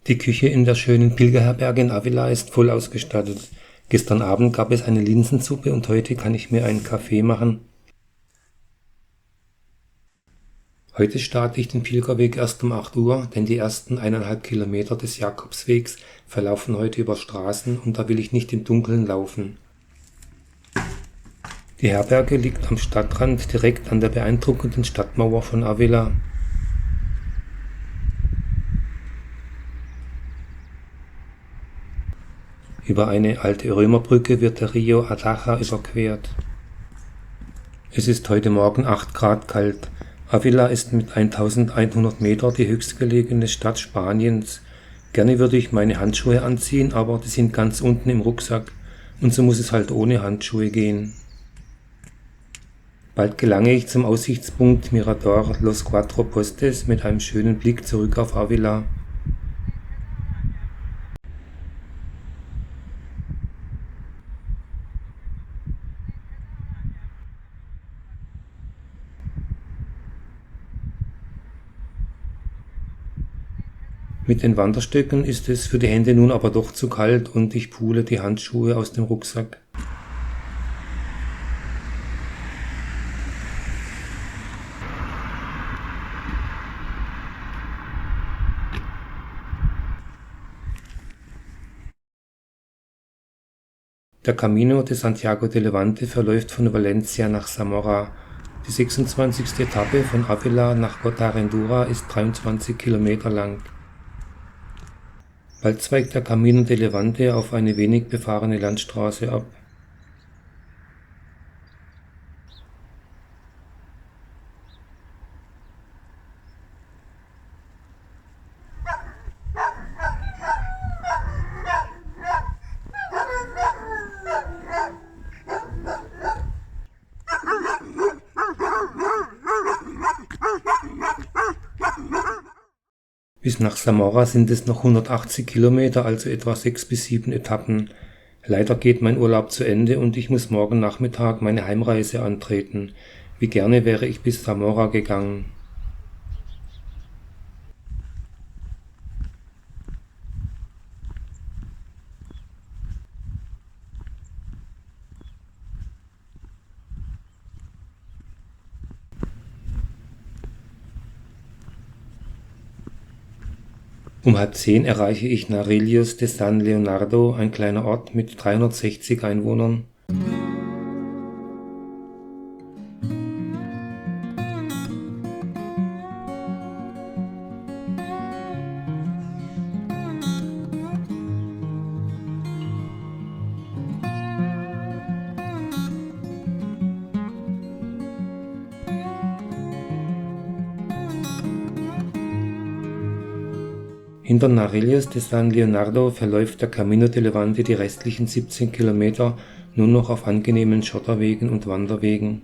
Die Küche in der schönen Pilgerherberge in Avila ist voll ausgestattet. Gestern Abend gab es eine Linsensuppe und heute kann ich mir einen Kaffee machen. Heute starte ich den Pilgerweg erst um 8 Uhr, denn die ersten 1,5 Kilometer des Jakobswegs verlaufen heute über Straßen und da will ich nicht im Dunkeln laufen. Die Herberge liegt am Stadtrand direkt an der beeindruckenden Stadtmauer von Avila. Über eine alte Römerbrücke wird der Rio Adaja überquert. Es ist heute Morgen 8 Grad kalt. Avila ist mit 1100 Meter die höchstgelegene Stadt Spaniens. Gerne würde ich meine Handschuhe anziehen, aber die sind ganz unten im Rucksack und so muss es halt ohne Handschuhe gehen. Bald gelange ich zum Aussichtspunkt Mirador Los Cuatro Postes mit einem schönen Blick zurück auf Avila. Mit den Wanderstöcken ist es für die Hände nun aber doch zu kalt und ich pule die Handschuhe aus dem Rucksack. Der Camino de Santiago de Levante verläuft von Valencia nach Zamora. Die 26. Etappe von Avila nach Gottarendura ist 23 Kilometer lang. Bald zweigt der Camino de Levante auf eine wenig befahrene Landstraße ab. Bis nach Zamora sind es noch 180 Kilometer, also etwa 6 bis 7 Etappen. Leider geht mein Urlaub zu Ende und ich muss morgen Nachmittag meine Heimreise antreten. Wie gerne wäre ich bis Zamora gegangen. Um 9:30 erreiche ich Narillos de San Leonardo, ein kleiner Ort mit 360 Einwohnern. Hinter Narillos de San Leonardo verläuft der Camino de Levante die restlichen 17 Kilometer nur noch auf angenehmen Schotterwegen und Wanderwegen.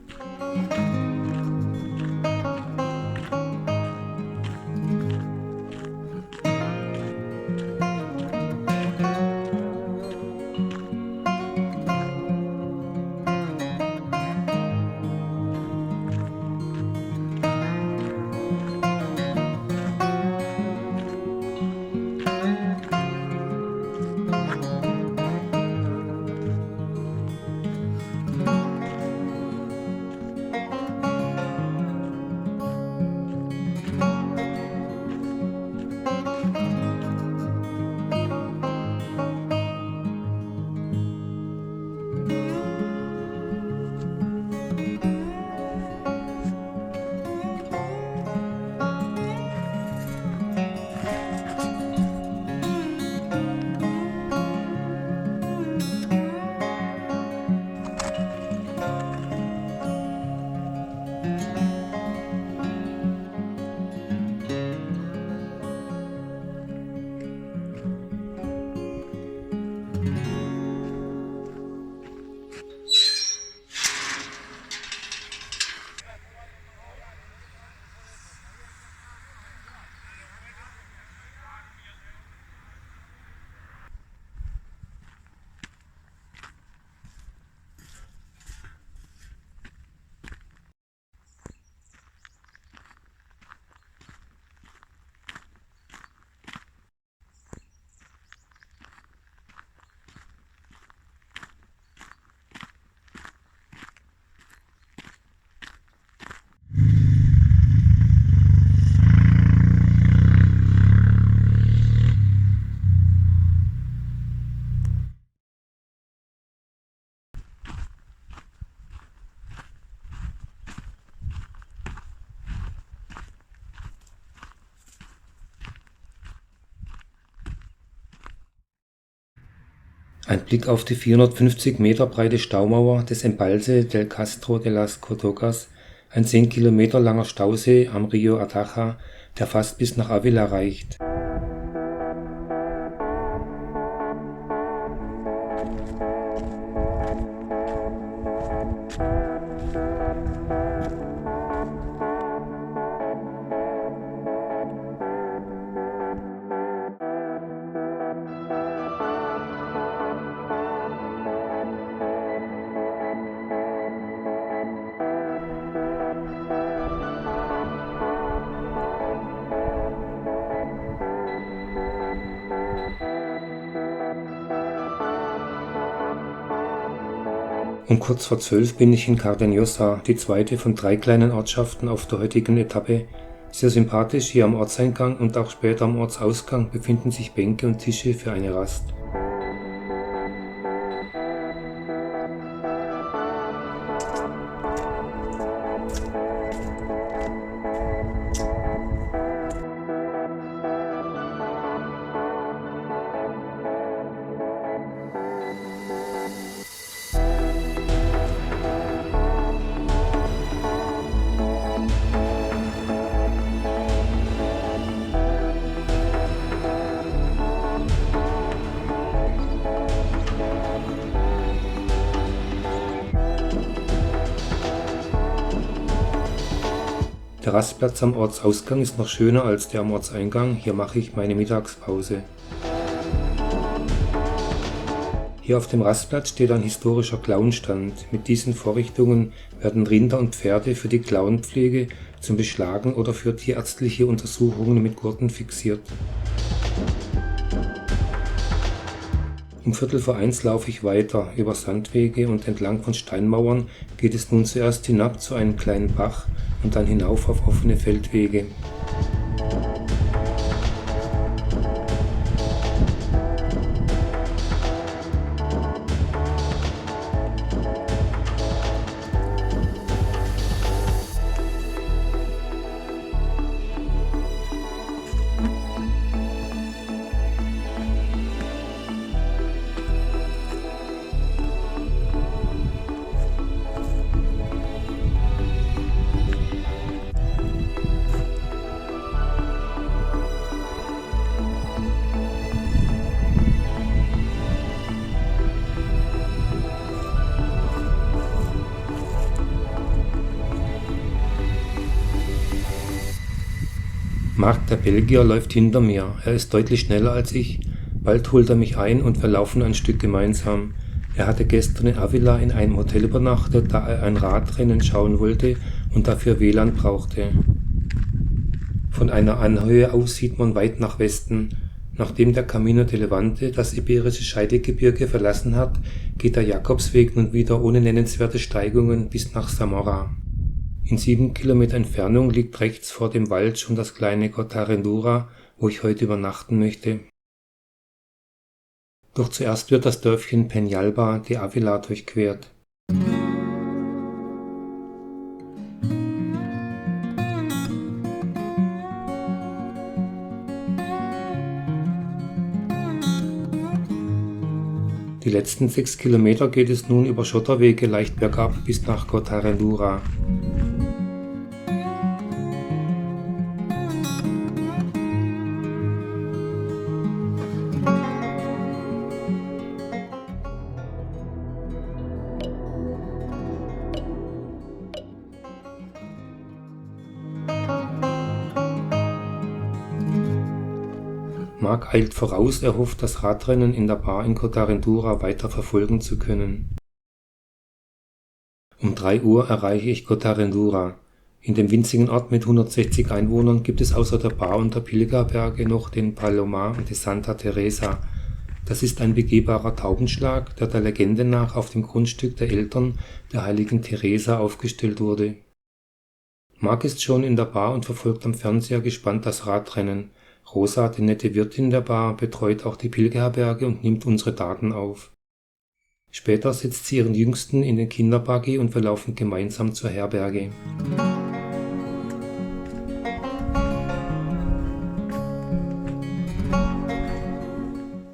Ein Blick auf die 450 Meter breite Staumauer des Embalse del Castro de las Cotocas, ein 10 Kilometer langer Stausee am Rio Ataja, der fast bis nach Ávila reicht. Um kurz vor 12 bin ich in Cardeñosa, die zweite von 3 kleinen Ortschaften auf der heutigen Etappe. Sehr sympathisch, hier am Ortseingang und auch später am Ortsausgang befinden sich Bänke und Tische für eine Rast. Der Rastplatz am Ortsausgang ist noch schöner als der am Ortseingang, hier mache ich meine Mittagspause. Hier auf dem Rastplatz steht ein historischer Klauenstand. Mit diesen Vorrichtungen werden Rinder und Pferde für die Klauenpflege zum Beschlagen oder für tierärztliche Untersuchungen mit Gurten fixiert. Um 1:15 laufe ich weiter, über Sandwege und entlang von Steinmauern geht es nun zuerst hinab zu einem kleinen Bach und dann hinauf auf offene Feldwege. Marc, der Belgier, läuft hinter mir. Er ist deutlich schneller als ich. Bald holt er mich ein und wir laufen ein Stück gemeinsam. Er hatte gestern in Ávila in einem Hotel übernachtet, da er ein Radrennen schauen wollte und dafür WLAN brauchte. Von einer Anhöhe aus sieht man weit nach Westen. Nachdem der Camino de Levante das iberische Scheidegebirge verlassen hat, geht der Jakobsweg nun wieder ohne nennenswerte Steigungen bis nach Zamora. In 7 Kilometer Entfernung liegt rechts vor dem Wald schon das kleine Cortarenura, wo ich heute übernachten möchte. Doch zuerst wird das Dörfchen Peñalba de Ávila durchquert. Die letzten 6 Kilometer geht es nun über Schotterwege leicht bergab bis nach Cortarenura. Marc eilt voraus, er hofft, das Radrennen in der Bar in Cortarenura weiter verfolgen zu können. Um 3 Uhr erreiche ich Cortarenura. In dem winzigen Ort mit 160 Einwohnern gibt es außer der Bar und der Pilgerberge noch den Palomar de Santa Teresa. Das ist ein begehbarer Taubenschlag, der der Legende nach auf dem Grundstück der Eltern der heiligen Teresa aufgestellt wurde. Marc ist schon in der Bar und verfolgt am Fernseher gespannt das Radrennen. Rosa, die nette Wirtin der Bar, betreut auch die Pilgerherberge und nimmt unsere Daten auf. Später setzt sie ihren Jüngsten in den Kinderbuggy und wir laufen gemeinsam zur Herberge.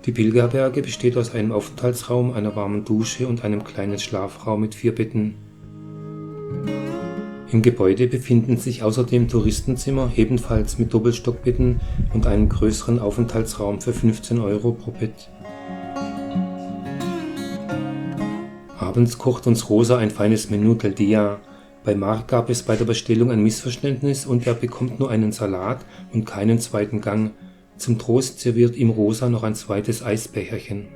Die Pilgerberge besteht aus einem Aufenthaltsraum, einer warmen Dusche und einem kleinen Schlafraum mit 4 Betten. Im Gebäude befinden sich außerdem Touristenzimmer, ebenfalls mit Doppelstockbetten und einem größeren Aufenthaltsraum für 15 € pro Bett. Abends kocht uns Rosa ein feines Menü del Dia. Bei Marc gab es bei der Bestellung ein Missverständnis und er bekommt nur einen Salat und keinen zweiten Gang. Zum Trost serviert ihm Rosa noch ein zweites Eisbecherchen.